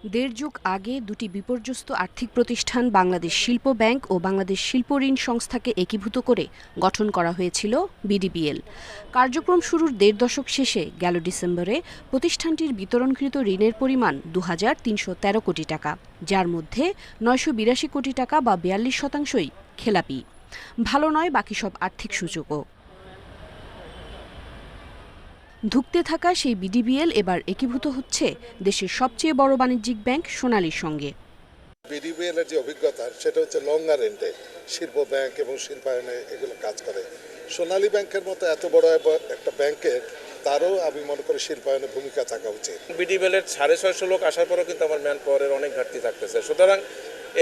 দেড় যুগ আগে দুটি বিপর্যস্ত আর্থিক প্রতিষ্ঠান বাংলাদেশ শিল্প ব্যাংক ও বাংলাদেশ শিল্প ঋণ সংস্থাকে একীভূত করে গঠন করা হয়েছিল বিডিবিএল। কার্যক্রম শুরুর দেড় দশক শেষে গেল ডিসেম্বরে প্রতিষ্ঠানটির বিতরণকৃত ঋণের পরিমাণ ২,৩১৩ কোটি টাকা, যার মধ্যে ৯৮২ কোটি টাকা বা ৪২%ই খেলাপি। ভালো নয় বাকি সব আর্থিক সূচকও। ধুঁকতে থাকা সেই বিডিবিএল এবার একীভূত হচ্ছে দেশের সবচেয়ে বড় বাণিজ্যিক ব্যাংক সোনালীর সঙ্গে। বিডিবিএল এর যে অভিজ্ঞতা সেটা হচ্ছে লঙ্গার এন্ডে শিল্প ব্যাংক এবং শিল্পায়নে এগুলো কাজ করে। সোনালী ব্যাংকের মতো এত বড় একটা ব্যাংকের তারও আমি মনে করি শিল্পায়নে ভূমিকা থাকা উচিত। বিডিবিএল এর 650 লোক আসার পরও কিন্তু আমার ম্যান পাওয়ারের অনেক ঘাটতি থাকতেছে, সুতরাং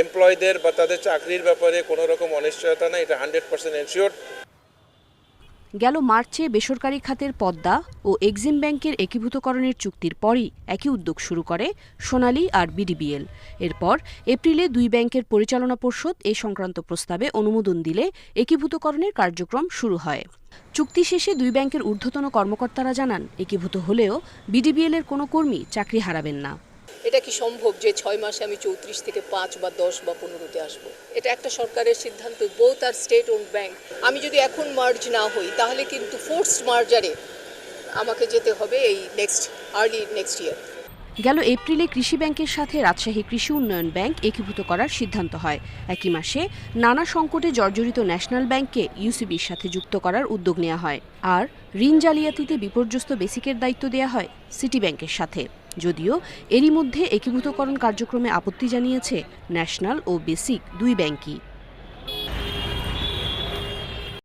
এমপ্লয়ীদের বা তাদের চাকরির ব্যাপারে কোনো রকম অনিশ্চয়তা নেই, এটা 100% এনশিওর। গেল মার্চে বেসরকারি খাতের পদ্মা ও এক্সিম ব্যাংকের একীভূতকরণের চুক্তির পরই একই উদ্যোগ শুরু করে সোনালী আর বিডিবিএল। এরপর এপ্রিলে দুই ব্যাংকের পরিচালনা পর্ষদ এ সংক্রান্ত প্রস্তাবে অনুমোদন দিলে একীভূতকরণের কার্যক্রম শুরু হয়। চুক্তি শেষে দুই ব্যাংকের ঊর্ধ্বতন কর্মকর্তারা জানান, একীভূত হলেও বিডিবিএল এর কোনো কর্মী চাকরি হারাবেন না। এটা কি সম্ভব যে 6 মাসে আমি 34 থেকে 5 বা 10 বা 15-তে আসবো? এটা একটা সরকারের সিদ্ধান্ত, both are state own bank. আমি যদি এখন মার্জ না হই তাহলে কিন্তু ফোর্সড মার্জারে আমাকে যেতে হবে এই আর্লি নেক্সট ইয়ার। গেল এপ্রিলে কৃষি ব্যাংকের সাথে রাজশাহী কৃষি উন্নয়ন ব্যাংক একীভূত করার সিদ্ধান্ত হয়। একই মাসে নানা সংকটে জর্জরিত ন্যাশনাল ব্যাংককে ইউসিবির সাথে যুক্ত করার উদ্যোগ নেওয়া হয়। আর ঋণ জালিয়াতিতে বিপর্যস্ত বেসিকের দায়িত্ব দেওয়া হয় সিটি ব্যাংকের সাথে। যদিও এরই মধ্যে একীভূতকরণ কার্যক্রমে আপত্তি জানিয়েছে ন্যাশনাল ও বেসিক দুই ব্যাংকই।